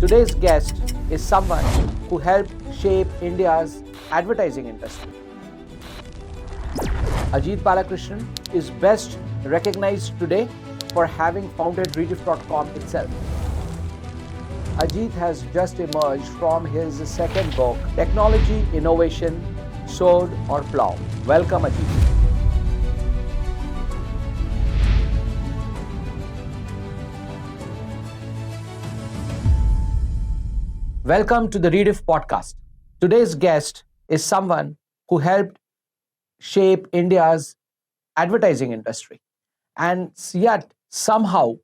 Today's guest is someone who helped shape India's advertising industry. Ajit Balakrishnan is best recognized today for having founded Rediff.com itself. Ajit has just emerged from his second book, Technology, Innovation, Sword or Plow. Welcome, Ajit. Welcome to the Rediff podcast. Today's guest is someone who helped shape India's advertising industry. And yet, somehow,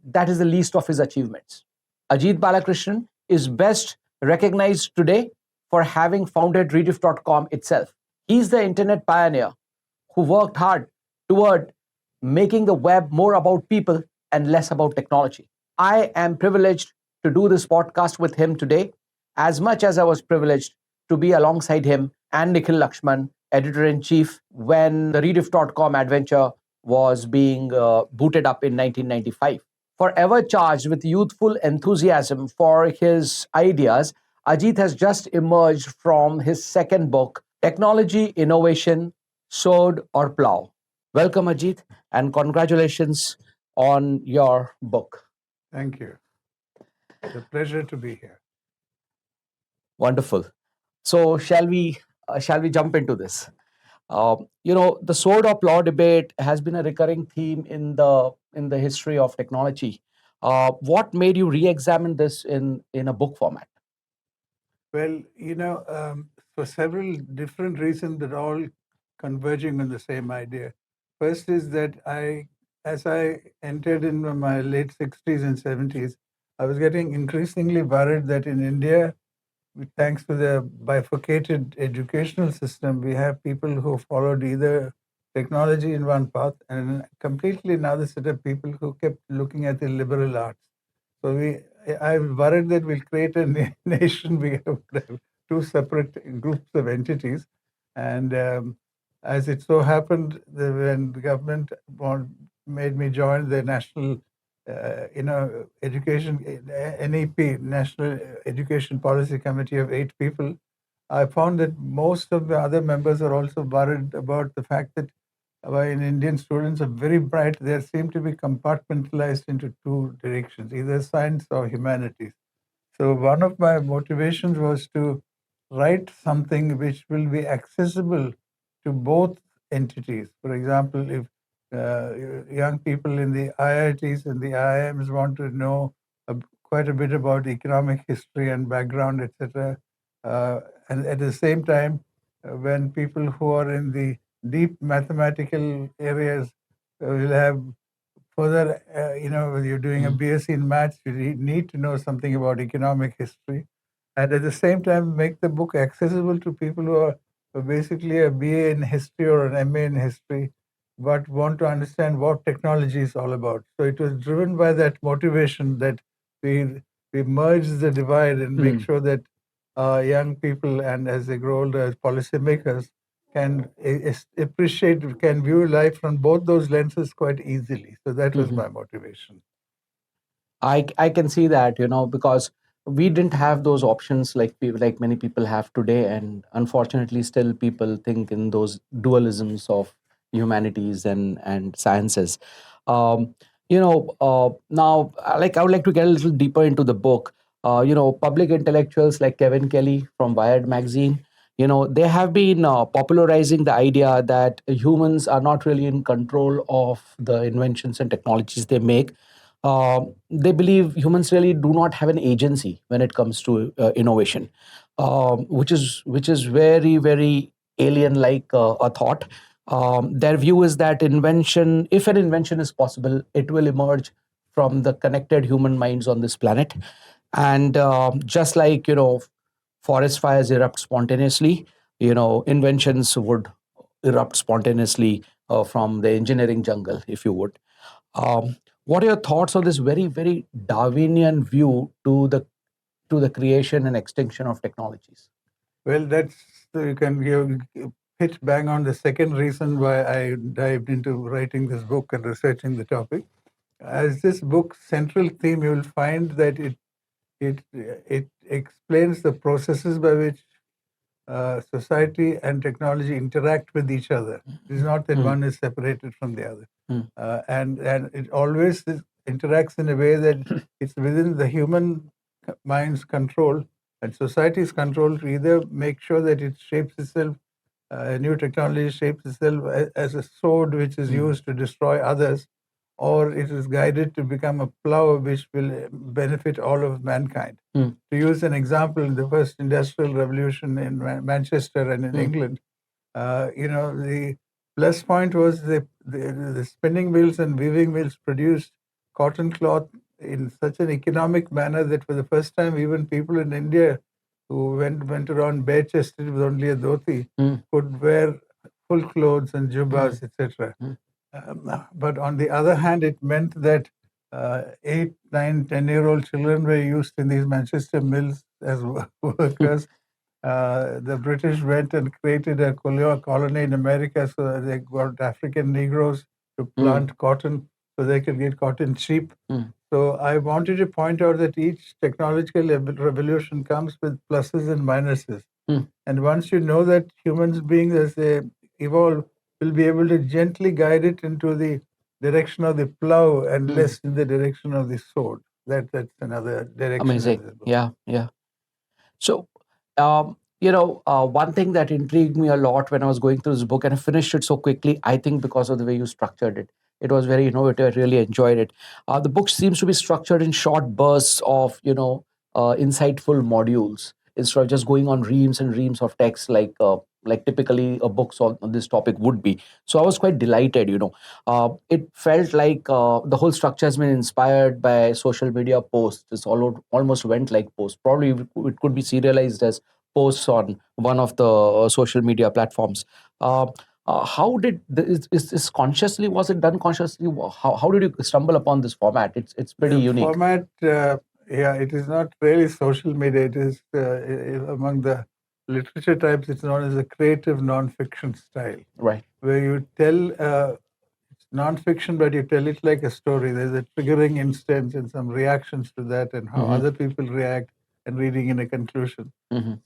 that is the least of his achievements. Ajit Balakrishnan is best recognized today for having founded Rediff.com itself. He's the internet pioneer who worked hard toward making the web more about people and less about technology. I am privileged to do this podcast with him today, as much as I was privileged to be alongside him and Nikhil Lakshman, editor-in-chief, when the Rediff.com adventure was being booted up in 1995. Forever charged with youthful enthusiasm for his ideas, Ajit has just emerged from his second book, Technology, Innovation, Sword or Plow. Welcome, Ajit, and congratulations on your book. Thank you. It's a pleasure to be here. Wonderful. So shall we jump into this? The sword or plow debate has been a recurring theme in the history of technology. What made you re-examine this in a book format? Well, for several different reasons, but all converging on the same idea. First is that as I entered in my late 60s and 70s, I was getting increasingly worried that in India, thanks to the bifurcated educational system, we have people who followed either technology in one path and completely another set of people who kept looking at the liberal arts. So I'm worried that we'll create a nation. We have two separate groups of entities. And as it so happened, when the government made me join the National Education, NEP, National Education Policy Committee of 8 people, I found that most of the other members are also worried about the fact that when Indian students are very bright, they seem to be compartmentalized into two directions, either science or humanities. So one of my motivations was to write something which will be accessible to both entities. For example, if young people in the IITs and the IIMs want to know quite a bit about economic history and background, etc., and at the same time, when people who are in the deep mathematical areas will have further, when you're doing a BSc in maths, you need to know something about economic history. And at the same time, make the book accessible to people who are basically a BA in history or an MA in history, but want to understand what technology is all about. So it was driven by that motivation that we merge the divide and make sure that young people, and as they grow older as policymakers, can can view life from both those lenses quite easily. So that was my motivation. I can see that, because we didn't have those options like many people have today, and unfortunately, still people think in those dualisms of humanities and sciences. Now, like I would like to get a little deeper into the book. Public intellectuals like Kevin Kelly from Wired magazine, they have been popularizing the idea that humans are not really in control of the inventions and technologies they make. They believe humans really do not have an agency when it comes to innovation, which is very, very alien-like a thought. Their view is that if an invention is possible, it will emerge from the connected human minds on this planet. And just like, forest fires erupt spontaneously, inventions would erupt spontaneously from the engineering jungle, if you would. What are your thoughts on this very, very Darwinian view to the creation and extinction of technologies? Well, you can hit bang on the second reason why I dived into writing this book and researching the topic. As this book's central theme, you will find that it explains the processes by which society and technology interact with each other. It is not that one is separated from the other, and it always interacts in a way that it's within the human mind's control and society's control to either make sure that it shapes itself, new technology shapes itself as a sword which is used to destroy others, or it is guided to become a plow which will benefit all of mankind. To use an example, in the first industrial revolution in Manchester and in England, the plus point was the spinning mills and weaving mills produced cotton cloth in such an economic manner that for the first time, even people in India who went around bare-chested with only a dhoti could wear full clothes and jubbas, etc. But on the other hand, it meant that 8, 9, 10-year-old children were used in these Manchester mills as workers. The British went and created a colony in America, so they got African Negroes to plant cotton so they could get cotton cheap. So I wanted to point out that each technological revolution comes with pluses and minuses. And once you know that humans beings, as they evolve, will be able to gently guide it into the direction of the plow and less in the direction of the sword. That's another direction. Amazing. Yeah. So, one thing that intrigued me a lot when I was going through this book, and I finished it so quickly, I think because of the way you structured it. It was very innovative. I really enjoyed it. The book seems to be structured in short bursts of, insightful modules instead of just going on reams and reams of text like typically a book on this topic would be. So I was quite delighted. It felt like the whole structure has been inspired by social media posts. It's almost went like posts. Probably it could be serialized as posts on one of the social media platforms. How did is this consciously? Was it done consciously? How did you stumble upon this format? It's pretty unique. Format, it is not really social media. It is among the literature types. It's known as a creative non-fiction style, Right. where you tell non-fiction, but you tell it like a story. There's a triggering instance and some reactions to that, and how other people react, and reading in a conclusion.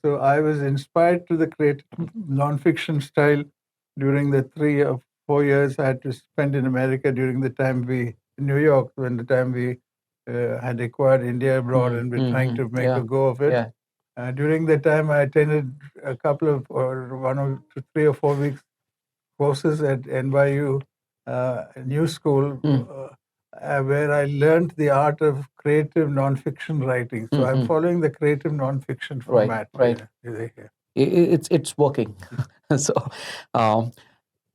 So I was inspired to the creative non-fiction style during the 3 or 4 years I had to spend in America during the time in New York, when the time we had acquired India abroad and we're trying to make a go of it. Yeah. During that time, I attended a couple of, or 1 or 2, 3 or 4 weeks courses at NYU New School, where I learned the art of creative non-fiction writing. So I'm following the creative non-fiction format. Right. Here. It's working. So,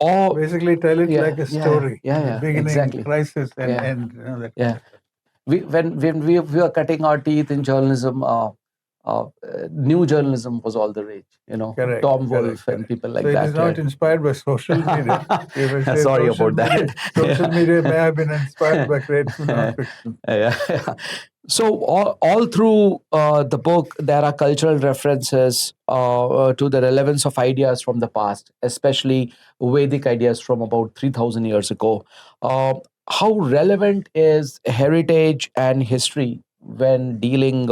basically tell it like a story. Yeah, Beginning, exactly. crisis, and Yeah. end. That Yeah. kind of stuff. When we were cutting our teeth in journalism, new journalism was all the rage. Correct, Tom Wolfe correct, and correct. people like So it that. is not inspired by social media. You will say Sorry social about media, that. social media may have been inspired by creative non-fiction. Yeah. So all through the book, there are cultural references to the relevance of ideas from the past, especially Vedic ideas from about 3,000 years ago. How relevant is heritage and history when dealing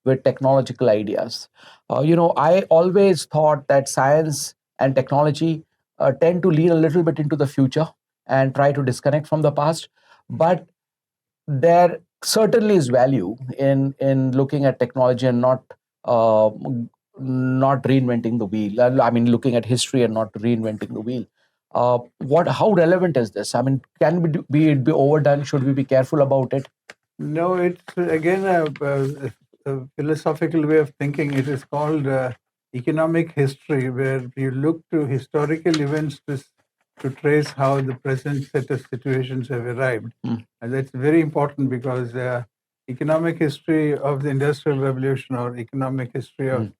with technological ideas? I always thought that science and technology tend to lean a little bit into the future and try to disconnect from the past. But there certainly is value in looking at technology and not reinventing the wheel. I mean, looking at history and not reinventing the wheel. How relevant is this? I mean, can it be overdone? Should we be careful about it? No, it's again a philosophical way of thinking. It is called economic history, where you look to historical events to trace how the present set of situations have arrived. And that's very important, because economic history of the Industrial Revolution, or economic history of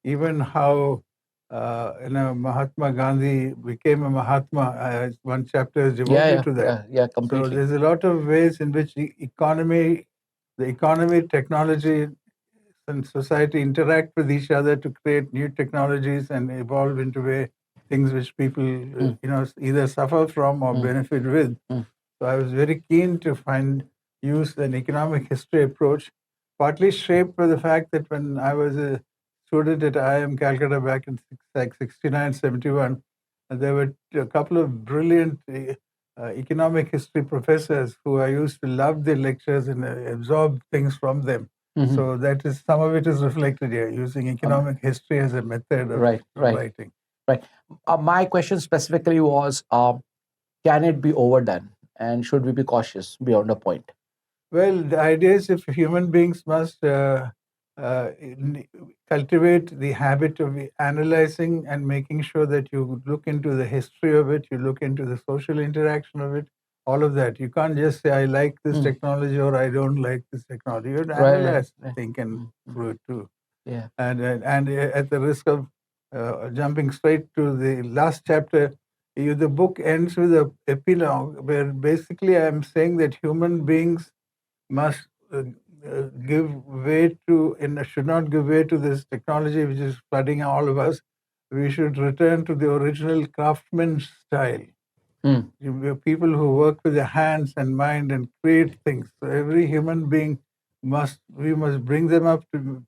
even how Mahatma Gandhi became a Mahatma, one chapter is devoted to that. Yeah, So completely. there's a lot of ways in which the economy, technology, and society interact with each other to create new technologies and evolve into things which people either suffer from or benefit with. So I was very keen to use an economic history approach partly shaped by the fact that when I was a student at IIM Calcutta back in like 69, 71, there were a couple of brilliant economic history professors who I used to love their lectures and absorb things from them. Mhm. So that is, some of it is reflected here, using economic history as a method of Right, right, writing. right. My question specifically was, can it be overdone, and should we be cautious beyond a point? Well, the idea is if human beings must cultivate the habit of analyzing and making sure that you look into the history of it, you look into the social interaction of it, all of that. You can't just say, I like this technology or I don't like this technology. You have to analyze, think, and through it too. Yeah. And at the risk of jumping straight to the last chapter, the book ends with an epilogue where basically I'm saying that human beings must give way to, should not give way to this technology which is flooding all of us. We should return to the original craftsman style. People who work with their hands and mind and create things. So every human being we must bring them up to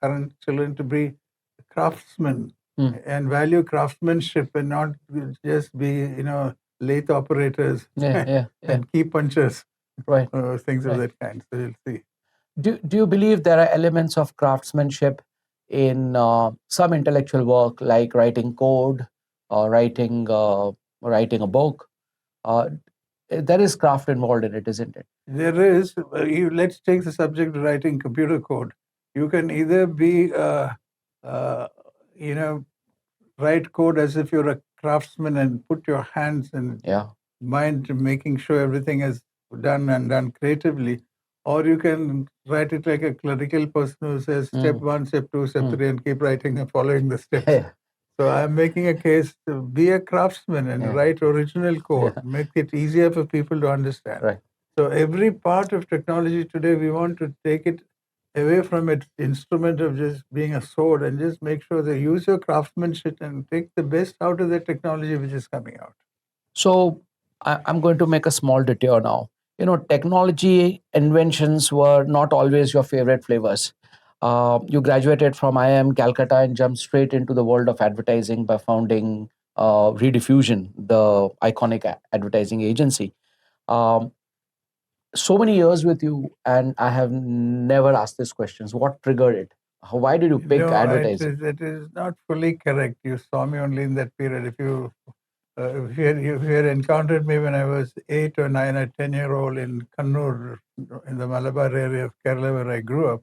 current children to be craftsmen and value craftsmanship and not just be, lathe operators and key punchers, Right. things of Right. that kind. So you'll see. Do you believe there are elements of craftsmanship in some intellectual work, like writing code or writing a book? There is craft involved in it, isn't it? There is. Let's take the subject of writing computer code. You can either be, uh, you know, write code as if you're a craftsman and put your hands and Yeah. mind to making sure everything is done and done creatively, or you can write it like a clerical person who says step 1, step 2, step 3, and keep writing and following the steps. Yeah. So I'm making a case to be a craftsman and write original code, make it easier for people to understand. Right. So every part of technology today, we want to take it away from its instrument of just being a sword and just make sure they use your craftsmanship and take the best out of the technology which is coming out. So I'm going to make a small detour now. Technology inventions were not always your favorite flavors. You graduated from IIM Calcutta and jumped straight into the world of advertising by founding Rediffusion, the iconic advertising agency. Um, so many years with you, and I have never asked these questions. What triggered it? Why did you pick No, advertising? it is not fully correct. You saw me only in that period. If you had encountered me when I was 8 or 9 or 10-year-old in Kannur, in the Malabar area of Kerala where I grew up,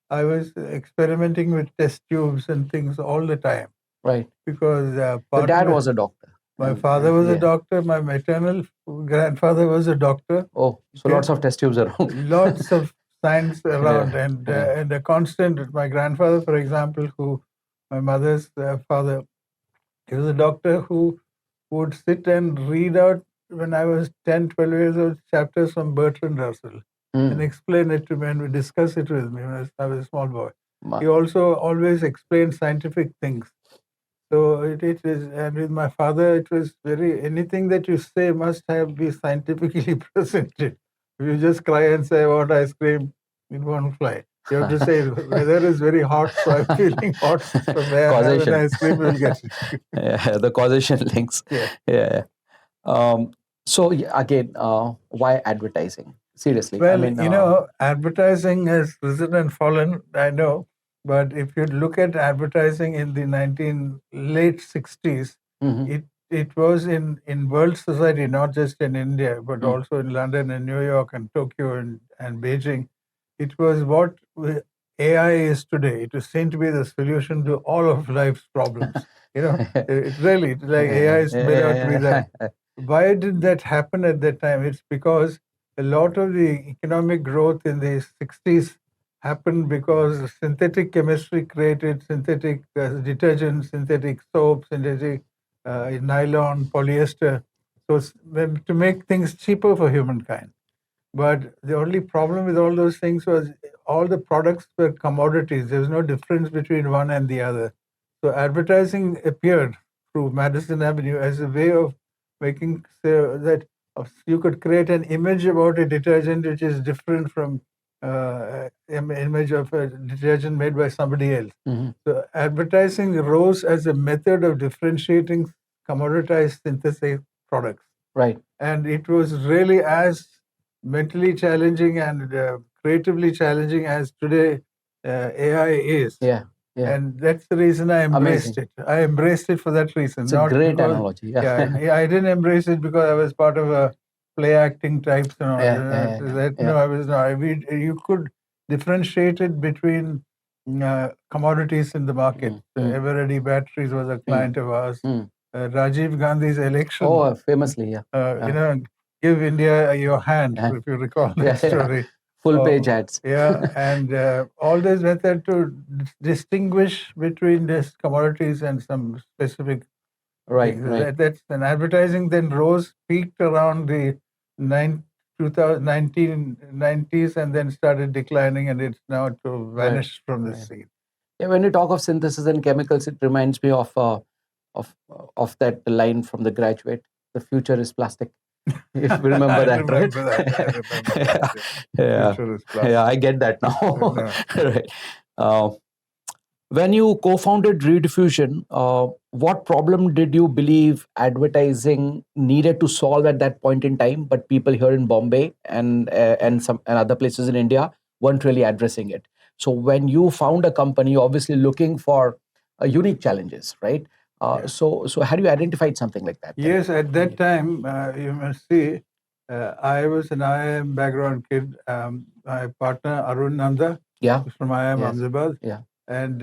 I was experimenting with test tubes and things all the time. Right. Because Your dad was a doctor. My father was a doctor. My maternal grandfather was a doctor. Oh, so lots of test tubes around. Lots of science around, and Yeah. and a constant. My grandfather, for example, who my mother's father, he was a doctor who would sit and read out when I was 10, 12 years old chapters from Bertrand Russell and explain it to me, and we discuss it with me when I was a small boy. He also always explained scientific things. So it is, and with my father, it was anything that you say must be scientifically presented. If you just cry and say, I want ice cream, it won't fly. You have to say, weather is very hot, so I'm feeling hot, so may I have an ice cream, we'll get it. Yeah, the causation links. Yeah. So again, why advertising? Seriously, Well, advertising has risen and fallen, I know. But if you look at advertising in the late 60s, it was in world society, not just in India, but also in London and New York and Tokyo and Beijing. It was what AI is today. It is seen to be the solution to all of life's problems. It really, like AI is made out to be that. Why did that happen at that time? It's because a lot of the economic growth in the 60s happened because synthetic chemistry created synthetic detergents, synthetic soap, synthetic nylon, polyester, so to make things cheaper for humankind. But the only problem with all those things was all the products were commodities. There was no difference between one and the other. So advertising appeared through Madison Avenue as a way of making that you could create an image about a detergent which is different from image of a detergent made by somebody else. Mhm. So advertising rose as a method of differentiating commoditized synthetic products. Right. And it was really as mentally challenging and creatively challenging as today AI is. Yeah. Yeah. And that's the reason I embraced Amazing. it. I embraced it for that reason, It's a not great because analogy. Yeah. yeah, and I didn't embrace it because I was part of a play acting types and all that. Yeah. No, I was not. You could differentiate it between commodities in the market. Ever Ready Batteries was a client of ours. Rajiv Gandhi's election. Oh, famously, yeah. Give India your hand, Yeah. if you recall Yeah, that yeah. story. Full page ads. Yeah, and all this method to distinguish between these commodities and some specific Right, things. right. That's and advertising then rose, peaked around the 1990s and then started declining, and it's now to vanish from the scene. Yeah, when you talk of synthesis and chemicals, it reminds me of that line from The Graduate. The future is plastic. If you remember that, right? I remember that. Yeah, Future is plastic. yeah, I get that now. No. Right. When you co-founded Rediffusion, what problem did you believe advertising needed to solve at that point in time, but people here in Bombay and other places in India weren't really addressing it? So when you found a company, obviously looking for unique challenges, right? So had you identified something like that? Yes, at that time, you must see, I was an IIM background kid. My partner Arun Nanda Yeah. was from IIM Yes. Ahmedabad. Yeah. And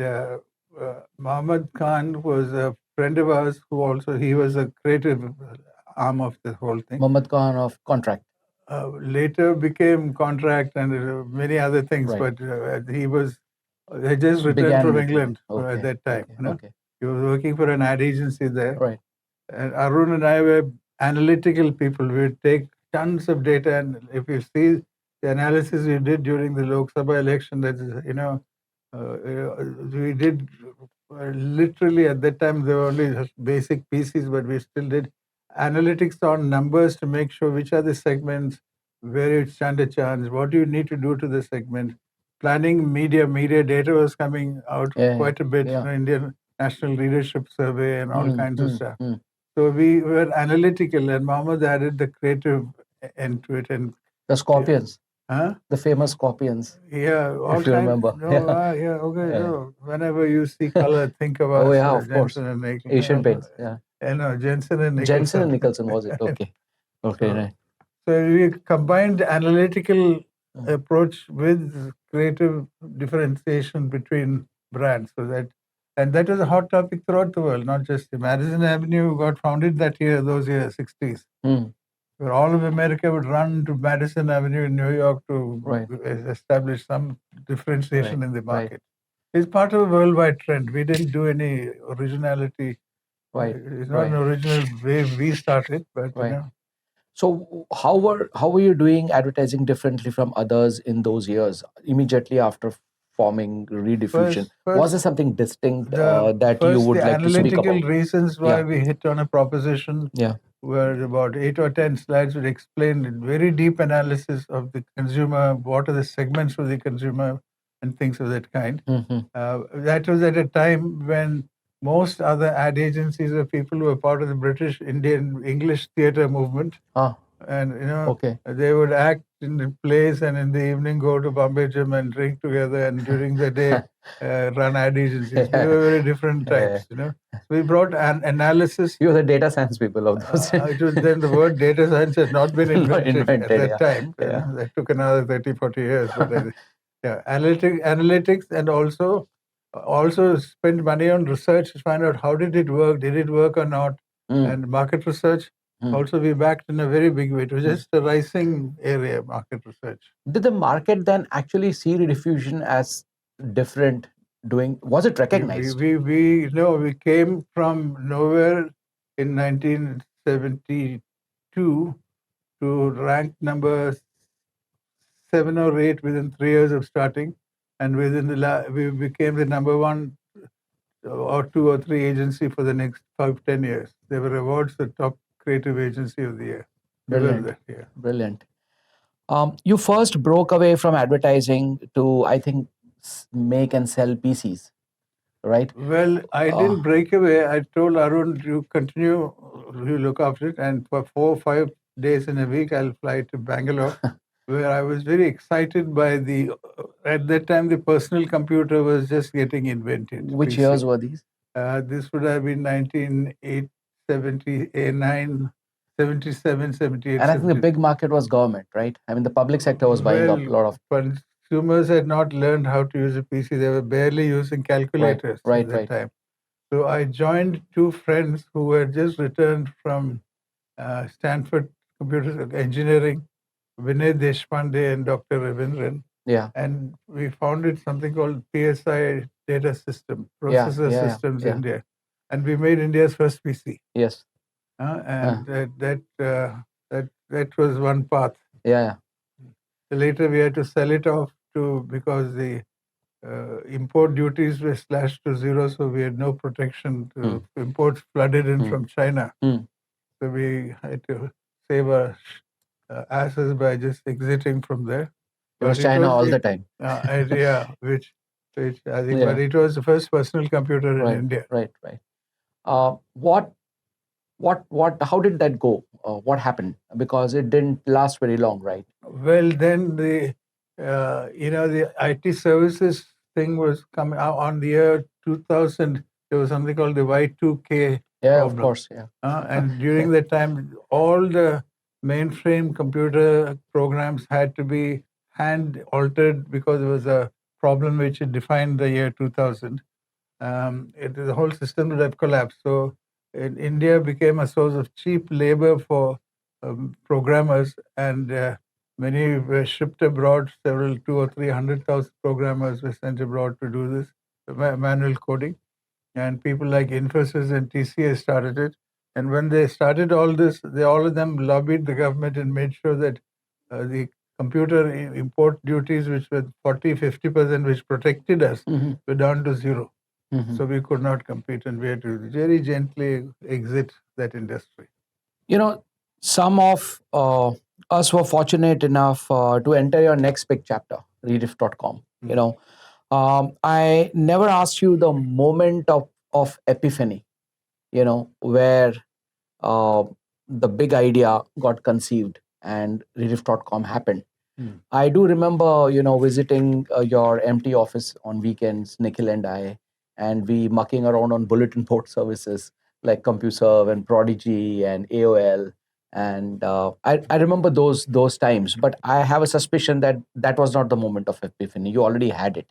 Mohammed Khan was a friend of ours who also, he was a creative arm of the whole thing. Mohammed Khan of Contract. Later became Contract and many other things, Right. but he had just returned Began from with England Okay, at that time. okay, okay. He was working for an ad agency there. Right. And Arun and I were analytical people. We would take tons of data, and if you see the analysis we did during the Lok Sabha election, that is, we did literally at that time there were only just basic pieces, but we still did analytics on numbers to make sure which are the segments, where you stand a chance, what do you need to do to the segment. Planning media data was coming out quite a bit. Indian National Leadership Survey and all kinds of stuff. So we were analytical, and Mohammed added the creative end to it. And the Scorpions. Huh? The famous Scorpions. Yeah, all if you remember. Okay. So whenever you see color, think about oh yeah, of course. Jensen and Nicholson. Asian Paints. Yeah. No, Jensen and Nicholson. Jensen and Nicholson was it? Okay. Okay. Right. So we combined analytical approach with creative differentiation between brands, and that was a hot topic throughout the world, not just Madison Avenue got founded that year, those years, 60s. Where all of America would run to Madison Avenue in New York to establish some differentiation in the market. It's part of a worldwide trend. We didn't do any originality. It's not an original way we started, but So how were you doing advertising differently from others in those years immediately after forming Rediffusion? Was there something distinct that you would like to speak about? The analytical reasons why we hit on a proposition where about 8 or 10 slides would explain in very deep analysis of the consumer, what are the segments for the consumer and things of that kind. That was at a time when most other ad agencies were people who were part of the British Indian English theatre movement. And they would act in the plays and in the evening go to Bombay Gym and drink together, and during the day run ad agencies. They were very different types. So we brought an analysis. You were the data science people of those. Then the word data science had not been invented at that time. That took another 30, 40 years. But analytics, and also spend money on research to find out how did it work or not, and market research. Also, we backed in a very big way. It was just a rising area, market research. Did the market then actually see Rediffusion as different? Was it recognized? We came from nowhere in 1972 to rank number 7 or 8 within 3 years of starting, and we became the number 1 or 2 or 3 agency for the next 5-10 years. There were awards for top creative agency of the year. Brilliant. Brilliant. You first broke away from advertising to, I think, make and sell PCs, right? Well, I didn't break away. I told Arun, you continue, you look after it, and for 4 or 5 days in a week, I'll fly to Bangalore, where I was very excited by the. At that time, the personal computer was just getting invented. Which PC. years were these? This would have been 1979, 78, And I think the big market was government, right? I mean, the public sector was buying up a lot of. Consumers had not learned how to use a PC. They were barely using calculators at that time. So I joined two friends who had just returned from Stanford Computer Engineering, Vinay Deshpande and Dr. Ravindran. Yeah. And we founded something called PSI Data System, Processor Systems India. And we made India's first PC. Yes. And that was one path. Yeah. Later we had to sell it off because the import duties were slashed to zero, so we had no protection. Imports flooded in from China. So we had to save our asses by just exiting from there. It was China all the time. Which I think, but it was the first personal computer in India. Right. How did that go? What happened? Because it didn't last very long, right? Well, then the IT services thing was coming out on the year 2000. There was something called the Y2K. Yeah, problem. Of course. Yeah. And during that time, all the mainframe computer programs had to be hand altered because there was a problem which defined the year 2000. The whole system would have collapsed. So India became a source of cheap labor for programmers, and many were shipped abroad. Several 200,000 or 300,000 programmers were sent abroad to do this manual coding. And people like Infosys and TCS started it. And when they started all this, all of them lobbied the government and made sure that the computer import duties, which were 40-50%, which protected us, were down to zero. So we could not compete, and we had to very gently exit that industry. Some of us were fortunate enough to enter your next big chapter, Rediff.com. I never asked you the moment of epiphany, where the big idea got conceived and Rediff.com happened. I do remember, visiting your empty office on weekends, Nikhil and I, and we mucking around on bulletin board services like CompuServe and Prodigy and AOL. And I remember those times, but I have a suspicion that was not the moment of epiphany. You already had it.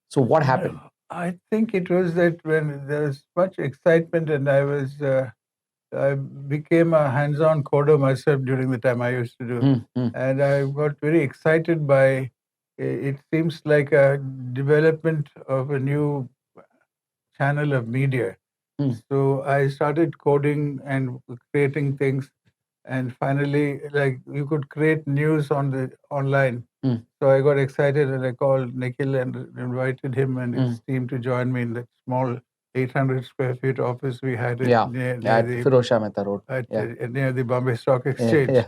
So what happened? I think it was that when there was much excitement, and I became a hands-on coder myself during the time I used to do. And I got very excited by, it seems like a development of a new channel of media. So I started coding and creating things. And finally, like, you could create news online. So I got excited and I called Nikhil and invited him and his team to join me in that small 800 square feet office we had near the Firozshah Mehta Road, near the Bombay Stock Exchange.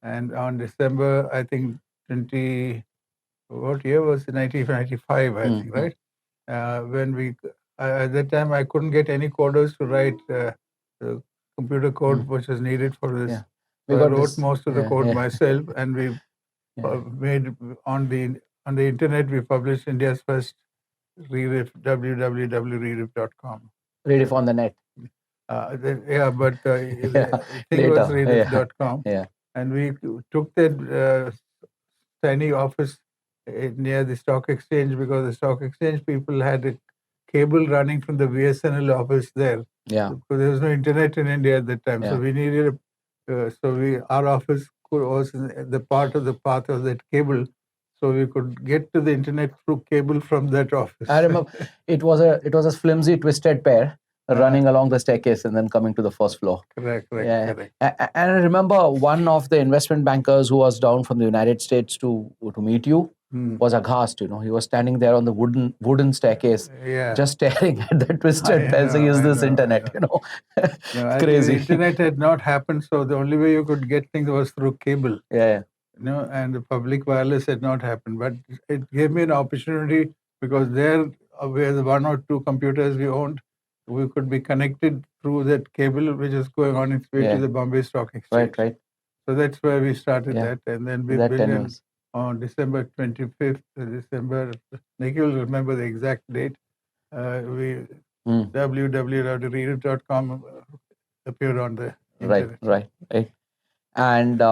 And on December, I think what year was it? 1995, I think, right? When at that time, I couldn't get any coders to write computer code which was needed for this. Yeah. So I wrote most of the code myself, and we made on the internet. We published India's first Rediff, www.rediff.com. Rediff on the net. But the thing was Rediff.com. And we took that tiny office near the stock exchange because the stock exchange people had a cable running from the BSNL office there. Yeah. Because there was no internet in India at that time. So we needed our office was the part of the path of that cable. So we could get to the internet through cable from that office. I remember it was a flimsy, twisted pair running along the staircase and then coming to the first floor. Correct. And I remember one of the investment bankers who was down from the United States to meet you was aghast. He was standing there on the wooden staircase, just staring at the twisted pair, saying, "Is this internet?" It's crazy. The internet had not happened, so the only way you could get things was through cable. Yeah. and the public wireless had not happened. But it gave me an opportunity because there, where the one or two computers we owned, we could be connected through that cable which is going on its way to Yeah. the Bombay Stock Right, Exchange. right. So that's where we started Yeah. that, and then we That built in tenures. on December 25th, December. Nikhil will remember the exact date. We Mm. www.rediff.com appeared on the Right, internet. right, right. And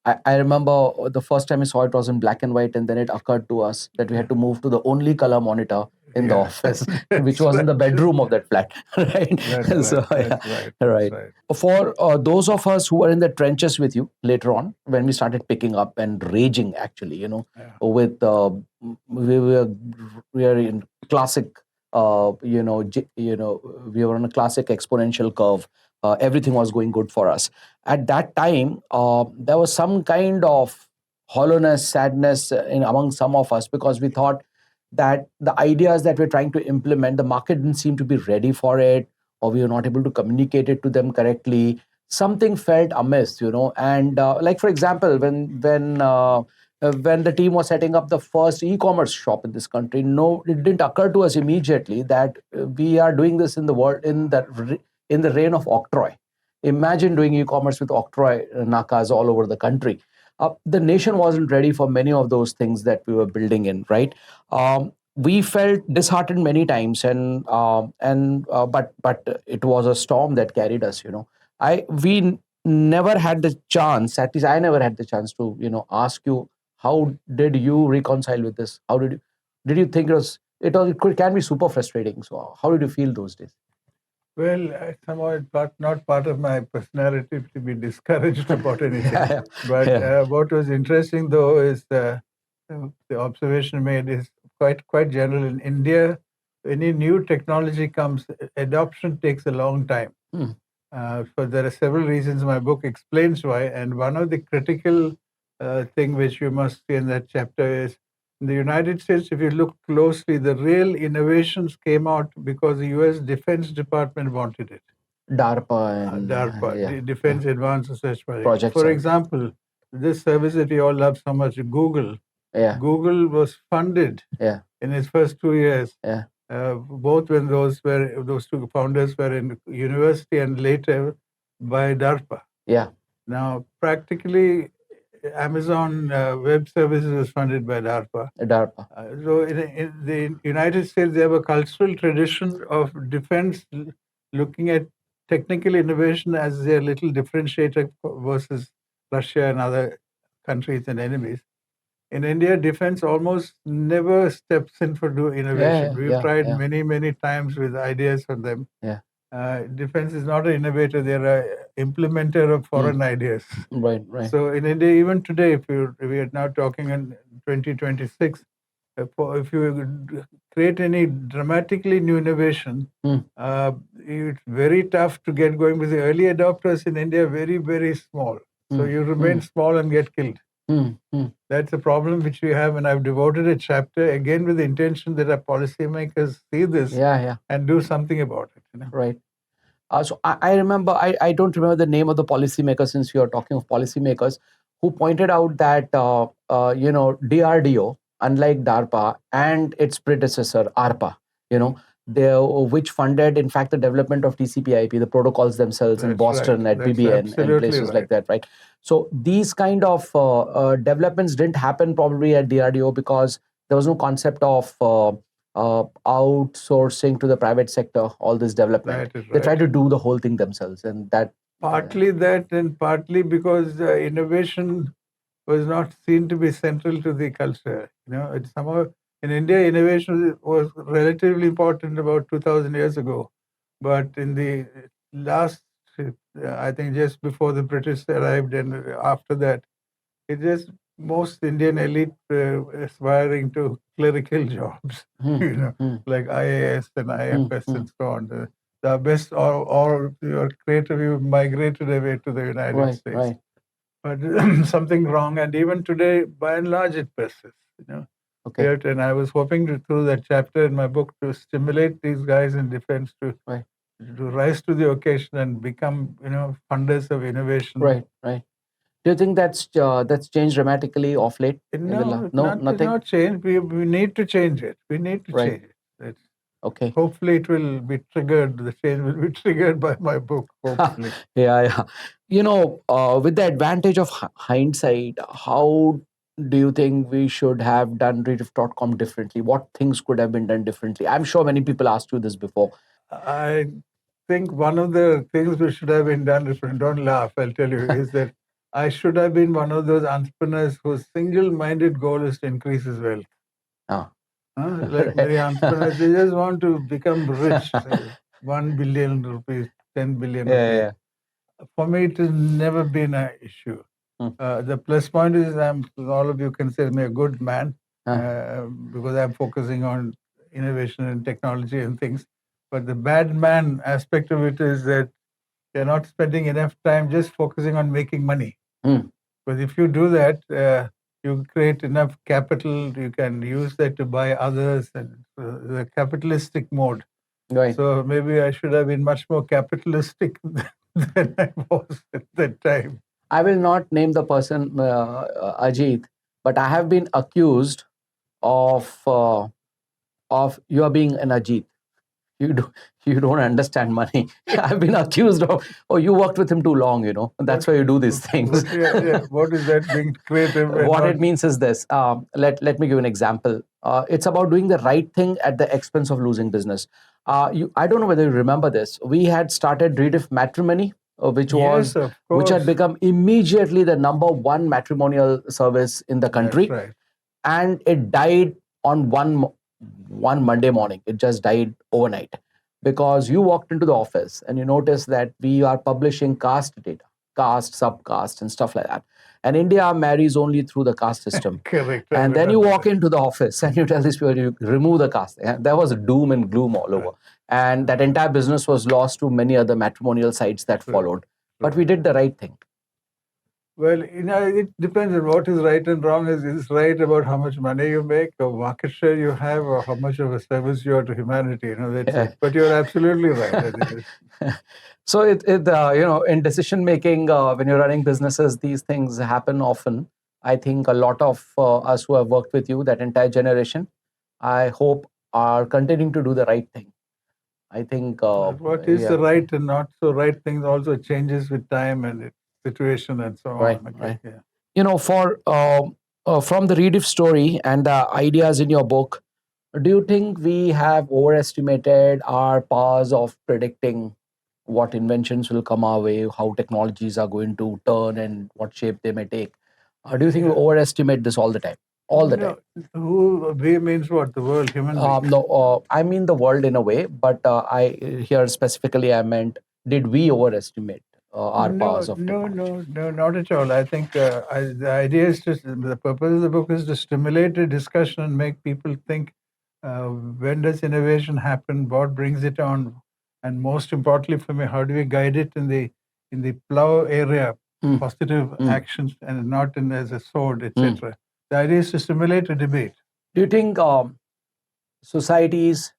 I remember the first time I saw it was in black and white, and then it occurred to us that we had to move to the only color monitor in the Yeah. office, That's which was in the right. bedroom of that flat. Right. That's right. So, yeah, That's right. right. That's right. For those of us who were in the trenches with you later on, when we started picking up and raging, actually, Yeah. with we were in classic, we were on a classic exponential curve. Everything was going good for us. At that time, there was some kind of hollowness, sadness in among some of us, because we thought that the ideas that we're trying to implement, the market didn't seem to be ready for it, or we were not able to communicate it to them correctly. Something felt amiss, And like, for example, when the team was setting up the first e-commerce shop in this country, no, it didn't occur to us immediately that we are doing this in the world in the reign of octroi. Imagine doing e-commerce with octroi nakas all over the country. The nation wasn't ready for many of those things that we were building in, right? We felt disheartened many times, but it was a storm that carried us. Never had the chance. At least I never had the chance to ask you, how did you reconcile with this? How did you think it can be super frustrating? So how did you feel those days? Well, somehow it's not part of my personality to be discouraged about anything. Yeah, But yeah. what was interesting, though, is the observation made is quite general. In India, any new technology comes, adoption takes a long time. Hmm. So there are several reasons. My book explains why, and one of the critical thing which you must see in that chapter is, in the United States, if you look closely, the real innovations came out because the U.S. Defense Department wanted it. DARPA and DARPA, yeah, Defense Advanced Research Project. projects. For example, this service that we all love so much, Google. Yeah, Google was funded yeah, in its first 2 years, yeah, both when those two founders were in university and later by DARPA. yeah. Now, practically, Amazon Web Services was funded by DARPA. DARPA. So in the United States, they have a cultural tradition of defense looking at technical innovation as their little differentiator versus Russia and other countries and enemies. In India, defense almost never steps in for innovation. We've tried many times with ideas from them. Yeah. Defense is not an innovator; they're an implementer of foreign ideas. Right, right. So in India, even today, if we are now talking in 2026, if you create any dramatically new innovation, it's very tough to get going, because the early adopters in India are very, very small. So you remain small and get killed. That's a problem which we have, and I've devoted a chapter again with the intention that our policymakers see this and do something about it. Right. So I remember, I don't remember the name of the policymaker, since you're talking of policymakers, who pointed out that, DRDO, unlike DARPA and its predecessor, ARPA, which funded, in fact, the development of TCP/IP, the protocols themselves, in That's Boston right. at That's BBN and absolutely places like right. that, right? So these kind of developments didn't happen probably at DRDO because there was no concept of outsourcing to the private sector all this development. That is They tried right. to do the whole thing themselves, and that Partly that, and partly because innovation was not seen to be central to the culture. It's somehow in India, innovation was relatively important about 2,000 years ago, but in the last, I think just before the British arrived and after that, it just most Indian elite aspiring to clerical jobs, like IAS and IFS and so on. The best, or your creative, you migrated away to the United States. Right. But something wrong, and even today, by and large, it persists. Okay. Yet, and I was hoping through that chapter in my book to stimulate these guys in defense to rise to the occasion and become, funders of innovation. Right. Do you think that's changed dramatically of late? No, it's No, not, it's nothing. not changed. We need to change it. We need to Right. change it. It's, Okay. hopefully, it will be triggered. The change will be triggered by my book. Hopefully. Yeah. With the advantage of hindsight, how do you think we should have done Rediff.com differently? What things could have been done differently? I'm sure many people asked you this before. I think one of the things we should have been done different, don't laugh, I'll tell you, is that I should have been one of those entrepreneurs whose single-minded goal is to increase his wealth. Ah. Like many entrepreneurs, they just want to become rich, say 1 billion rupees, 10 billion rupees. Yeah. For me, it has never been an issue. The plus point is all of you consider me a good man because I'm focusing on innovation and technology and things. But the bad man aspect of it is that you're not spending enough time just focusing on making money. Because if you do that, you create enough capital, you can use that to buy others, and the capitalistic mode. Right. So maybe I should have been much more capitalistic than I was at that time. I will not name the person, Ajit, but I have been accused of you are being an Ajit. You don't understand money. I've been accused of, oh, you worked with him too long, that's why you do these things. What is that being creative? What it means is this. Let me give an example. It's about doing the right thing at the expense of losing business. I don't know whether you remember this. We had started Rediff Matrimony, which Yes, of which had course. become immediately the #1 matrimonial service in the country. That's right. And it died on one Monday morning. It just died overnight because you walked into the office and you noticed that we are publishing caste data, caste, subcaste, and stuff like that. And India marries only through the caste system. Correct. And then you walk into the office and you tell these people you remove the caste. And there was doom and gloom all over. And that entire business was lost to many other matrimonial sites that followed. But we did the right thing. Well, it depends on what is right and wrong. Is it right about how much money you make, or market share you have, or how much of a service you are to humanity? That's it. But you're absolutely right. So in decision making, when you're running businesses, these things happen often. I think a lot of us who have worked with you, that entire generation, I hope are continuing to do the right thing. I think what is the right and not so right thing also changes with time and situation and so on. Right. From the Rediff story and the ideas in your book, do you think we have overestimated our powers of predicting what inventions will come our way, how technologies are going to turn, and what shape they may take? Do you think we overestimate this all the time? All the time. Who we means what? The world, human beings? No, I mean the world in a way, but I here specifically I meant, did we overestimate our powers of technology? No, not at all. I think the idea is the purpose of the book is to stimulate a discussion and make people think when does innovation happen, what brings it on, and most importantly for me, how do we guide it in the plow area, positive actions, and not as a sword, etc. The idea is to stimulate a debate. Do you think societies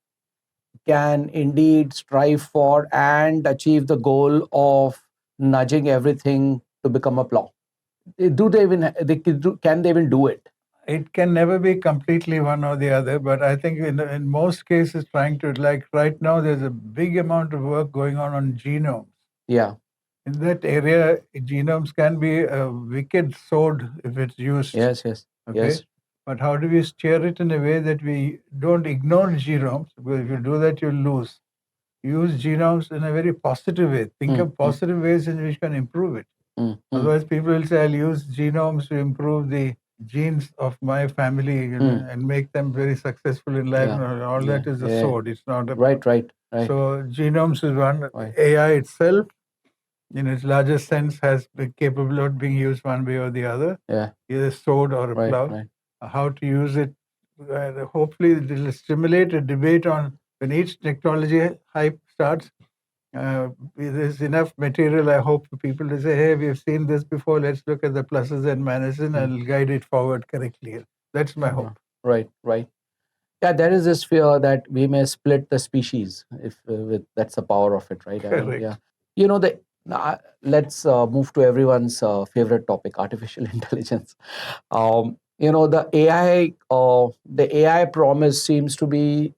can indeed strive for and achieve the goal of nudging everything to become a plow? Can they even do it? It can never be completely one or the other, but I think in most cases, trying to, like right now, there's a big amount of work going on genomes. Yeah. In that area, genomes can be a wicked sword if it's used. Yes. Okay. Yes. But how do we steer it in a way that we don't ignore genomes? Because if you do that, you'll lose. Use genomes in a very positive way. Think of positive ways in which you can improve it. Otherwise, people will say, I'll use genomes to improve the genes of my family and make them very successful in life. Yeah. All that is a sword. It's not a... Right. So genomes is one. AI itself, in its largest sense, has been capable of being used one way or the other. Yeah. Either a sword or a plow. Right. How to use it. Hopefully, it will stimulate a debate on when each technology hype starts. There's enough material, I hope, for people to say, hey, we've seen this before. Let's look at the pluses and minuses and guide it forward correctly. That's my hope. Right. Yeah, there is this fear that we may split the species if that's the power of it, right? Correct. Yeah. Now, let's move to everyone's favorite topic, artificial intelligence. The AI promise seems to be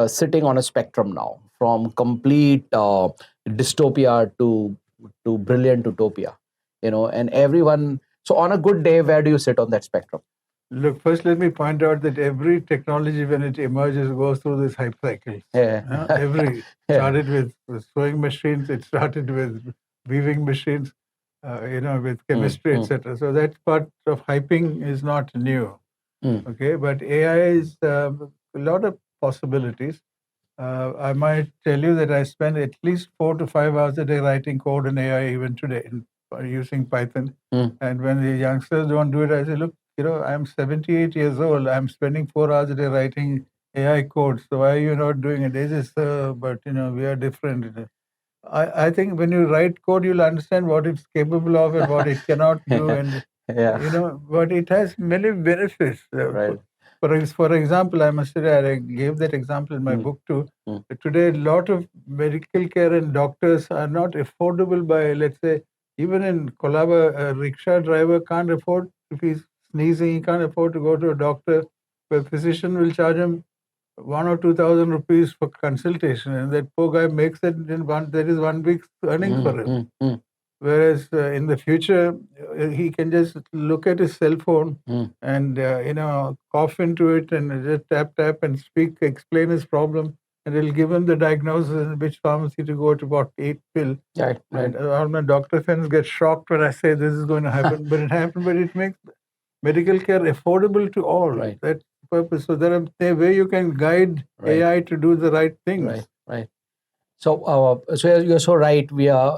sitting on a spectrum now, from complete dystopia to brilliant utopia. And everyone. So, on a good day, where do you sit on that spectrum? Look, first let me point out that every technology, when it emerges, goes through this hype cycle. Yeah. Every Yeah. started with sewing machines, it started with weaving machines, with chemistry, etc. So that part of hyping is not new. Mm. Okay, but AI is a lot of possibilities. I might tell you that I spend at least 4 to 5 hours a day writing code in AI even today using Python. Mm. And when the youngsters don't do it, I say, look, I'm 78 years old. I'm spending 4 hours a day writing AI code. So why are you not doing it? They just, but we are different. I think when you write code, you'll understand what it's capable of and what it cannot do, and Yeah. but it has many benefits. Right. For example, I must say I gave that example in my book too. Today, a lot of medical care and doctors are not affordable by, let's say, even in Colaba, a rickshaw driver can't afford, if he's sneezing, he can't afford to go to a doctor. The physician will charge him 1 or 2 thousand rupees for consultation, and that poor guy makes it in one. That is 1 week's earning for him. Whereas in the future, he can just look at his cell phone and cough into it and just tap tap and speak, explain his problem, and it'll give him the diagnosis and which pharmacy to go to, what eight pill. Right. And all my doctor friends get shocked when I say this is going to happen, but it happened. But it makes medical care affordable to all. Right. That's the purpose. So there are a way you can guide AI to do the right things. Right. So you're so right.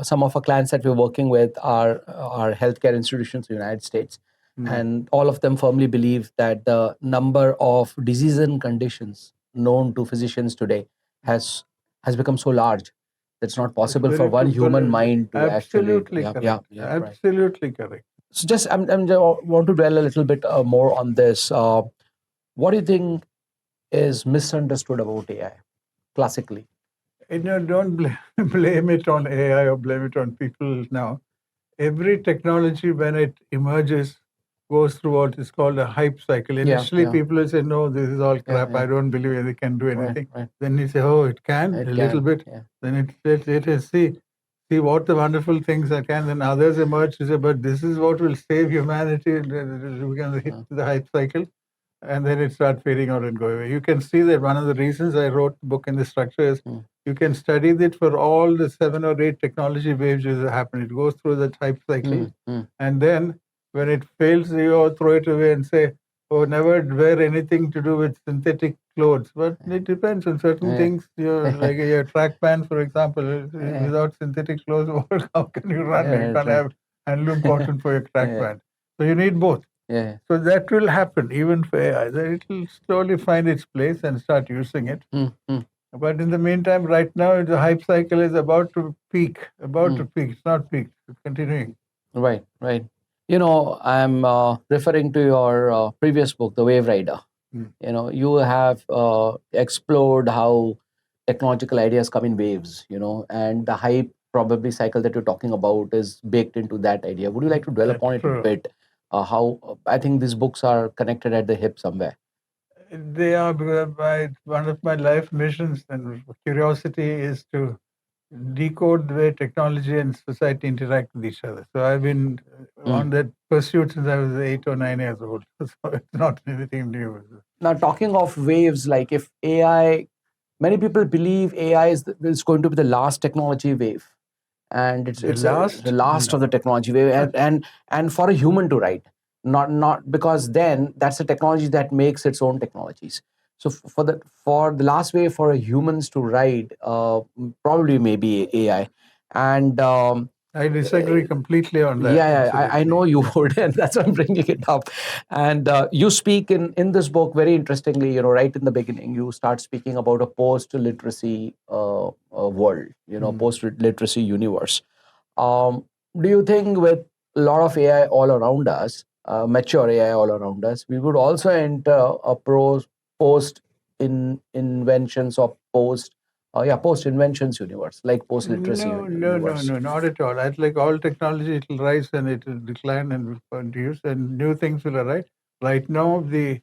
Some of our clients that we're working with are healthcare institutions in the United States, and all of them firmly believe that the number of diseases and conditions known to physicians today has become so large that it's not possible for one human mind to absolutely actually. correct. Absolutely correct. So just I'm want to dwell a little bit more on this. What do you think is misunderstood about AI classically? Don't blame it on AI or blame it on people now. Every technology, when it emerges, goes through what is called a hype cycle. Initially, people will say, no, this is all crap. I don't believe it can do anything. Then you say, oh, it can a little bit. Then let us see what the wonderful things that can. Then others emerge to say, but this is what will save humanity. We're going to hit the hype cycle. And then it starts fading out and going away. You can see that one of the reasons I wrote the book in the structure is you can study it for all the 7 or 8 technology waves that happen. It goes through the type cycle. And then when it fails, you throw it away and say, oh, never wear anything to do with synthetic clothes. But it depends on certain things. Like your track pants, for example, without synthetic clothes, how can you run? You can't have handloom cotton for your track pant. So you need both. So that will happen even for AI. It will slowly find its place and start using it. But in the meantime, right now, the hype cycle is about to peak. It's not peaked. It's continuing. Right. I'm referring to your previous book, The Wave Rider. You have explored how technological ideas come in waves, and the hype probably cycle that you're talking about is baked into that idea. Would you like to dwell upon it a bit? How I think these books are connected at the hip somewhere. They are, because one of my life missions and curiosity is to decode the way technology and society interact with each other. So I've been on that pursuit since I was 8 or 9 years old. So it's not anything new. Now, talking of waves, like if AI, many people believe AI is going to be the last technology wave, and it's the last of the technology wave, and for a human to write, not because then that's a technology that makes its own technologies. So for the last wave for humans to write, probably maybe AI, and I disagree completely on that. I know you would, and that's why I'm bringing it up. And you speak in this book very interestingly. Right in the beginning, you start speaking about a post-literacy world. Post-literacy universe. Do you think with a lot of AI all around us, mature AI all around us, we would also enter a post inventions or post post inventions universe, like post literacy No, universe. not at all. It's like all technology, it will rise and it will decline and will produce, and new things will arise. Right now, the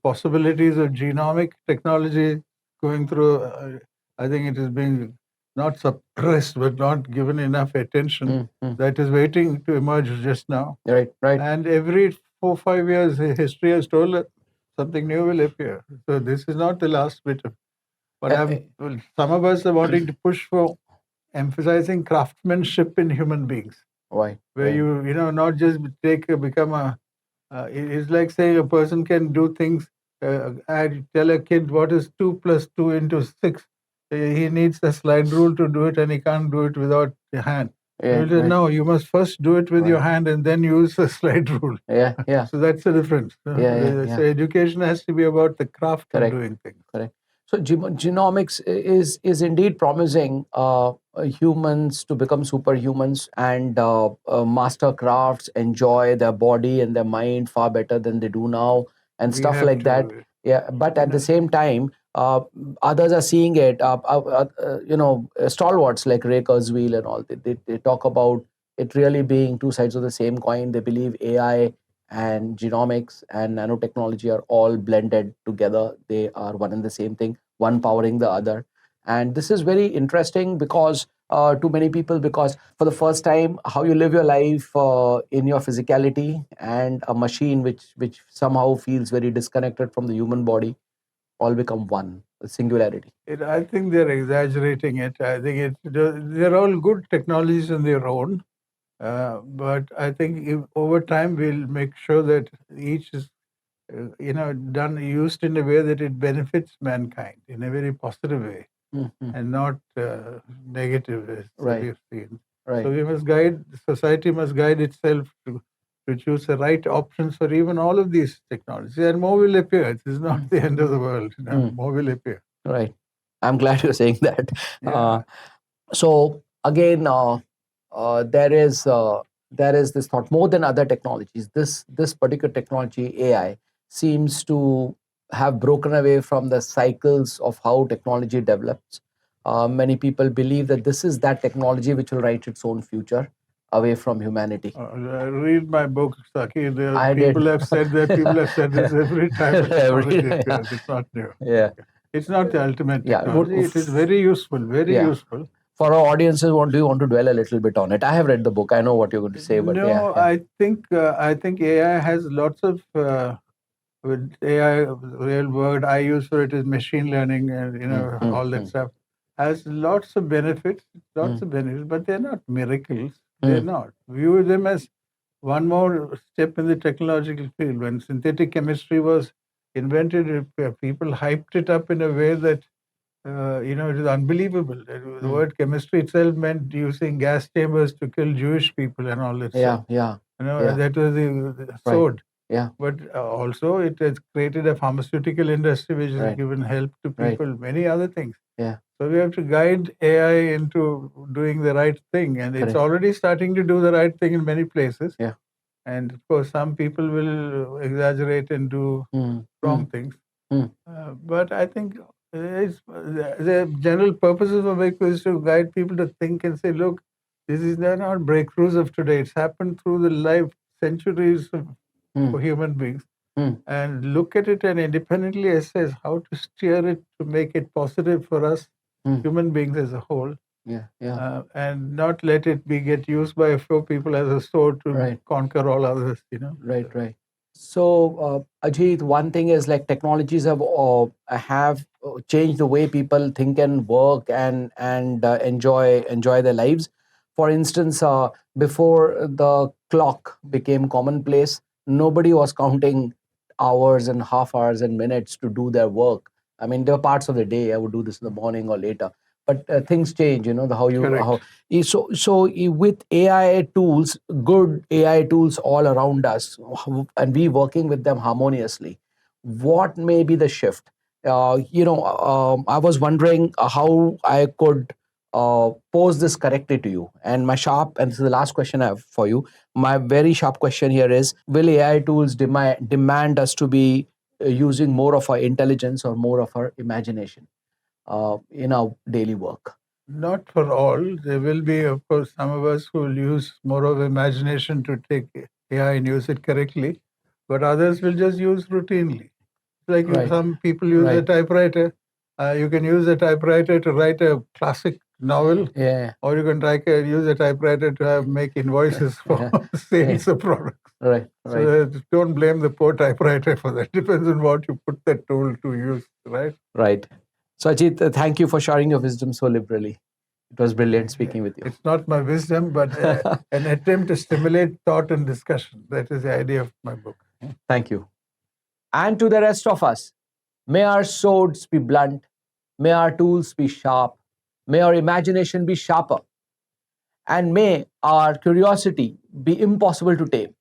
possibilities of genomic technology going through, I think it is being not suppressed, but not given enough attention. That is waiting to emerge just now. Right, right. And every 4-5 years, history has told us something new will appear. So this is not the last bit of. But some of us are wanting to push for emphasizing craftsmanship in human beings, Why? where you know not just become a. It's like saying a person can do things. I tell a kid what is 2 + 2 into 6. He needs a slide rule to do it, and he can't do it without the hand. Yeah, Say, right. no, you must first do it with your Right. hand and then use the slide rule. Yeah, yeah. So that's the difference. Yeah. So education has to be about the craft of Correct. doing things. Correct. So genomics is indeed promising humans to become superhumans and master crafts, enjoy their body and their mind far better than they do now, and We stuff have like that. to. Yeah, but You at the know, same time, others are seeing it. Stalwarts like Ray Kurzweil and all. They talk about it really being two sides of the same coin. They believe AI and genomics and nanotechnology are all blended together. They are one and the same thing, one powering the other. And this is very interesting because to many people, because for the first time, how you live your life in your physicality and a machine which somehow feels very disconnected from the human body all become one, a singularity. I think they're exaggerating it. I think they're all good technologies in their own. But I think over time we'll make sure that each is, used in a way that it benefits mankind in a very positive way and not negative as we've seen. Right. So we must guide, society must guide itself to choose the right options for even all of these technologies. And more will appear. This is not the end of the world. More will appear. Right. I'm glad you're saying that. Yeah. So again, there is this thought more than other technologies. This particular technology, AI, seems to have broken away from the cycles of how technology develops. Many people believe that this is that technology which will write its own future away from humanity. Read my book, Saki. I did. People have said that. People have said this every time a technology Every- appears. It's not new. Yeah. It's not the ultimate Yeah. technology. It is very useful. Very Yeah. useful. For our audiences, do you want to dwell a little bit on it? I have read the book. I know what you're going to say, but No, I think AI has lots of with AI. Real word I use for it is machine learning, and all that stuff has lots of benefits, but they're not miracles. They're not. View them as one more step in the technological field. When synthetic chemistry was invented, people hyped it up in a way that it is unbelievable. The word chemistry itself meant using gas chambers to kill Jewish people and all that stuff. yeah. That was the sword. Yeah. But also, it has created a pharmaceutical industry which has given help to people, many other things. Yeah. So we have to guide AI into doing the right thing, and it's already starting to do the right thing in many places. Yeah. And of course, some people will exaggerate and do wrong things. But I think the general purpose of a book is to guide people to think and say, look, they're not breakthroughs of today. It's happened through the life centuries for human beings. And look at it and independently assess how to steer it to make it positive for us human beings as a whole. And not let it get used by a few people as a sword to conquer all others. Right. So, Ajit, one thing is like technologies have changed the way people think and work and enjoy their lives. For instance, before the clock became commonplace, nobody was counting hours and half hours and minutes to do their work. I mean, there were parts of the day I would do this in the morning or later, but things change. With AI tools, good AI tools all around us, and we working with them harmoniously, what may be the shift? I was wondering how I could pose this correctly to you. And this is the last question I have for you. My very sharp question here is: will AI tools demand us to be using more of our intelligence or more of our imagination? in our daily work? Not for all. There will be, of course, some of us who will use more of imagination to take AI and use it correctly, but others will just use routinely. Like if Right. some people use a Right. typewriter, you can use a typewriter to write a classic novel, Yeah. or you can use a typewriter to make invoices for sales of products. Right. So Right. don't blame the poor typewriter for that. Depends on what you put that tool to use, right? Right. So, Ajit, thank you for sharing your wisdom so liberally. It was brilliant speaking with you. It's not my wisdom, but an attempt to stimulate thought and discussion. That is the idea of my book. Thank you. And to the rest of us, may our swords be blunt, may our tools be sharp, may our imagination be sharper, and may our curiosity be impossible to tame.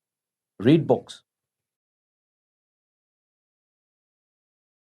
Read books,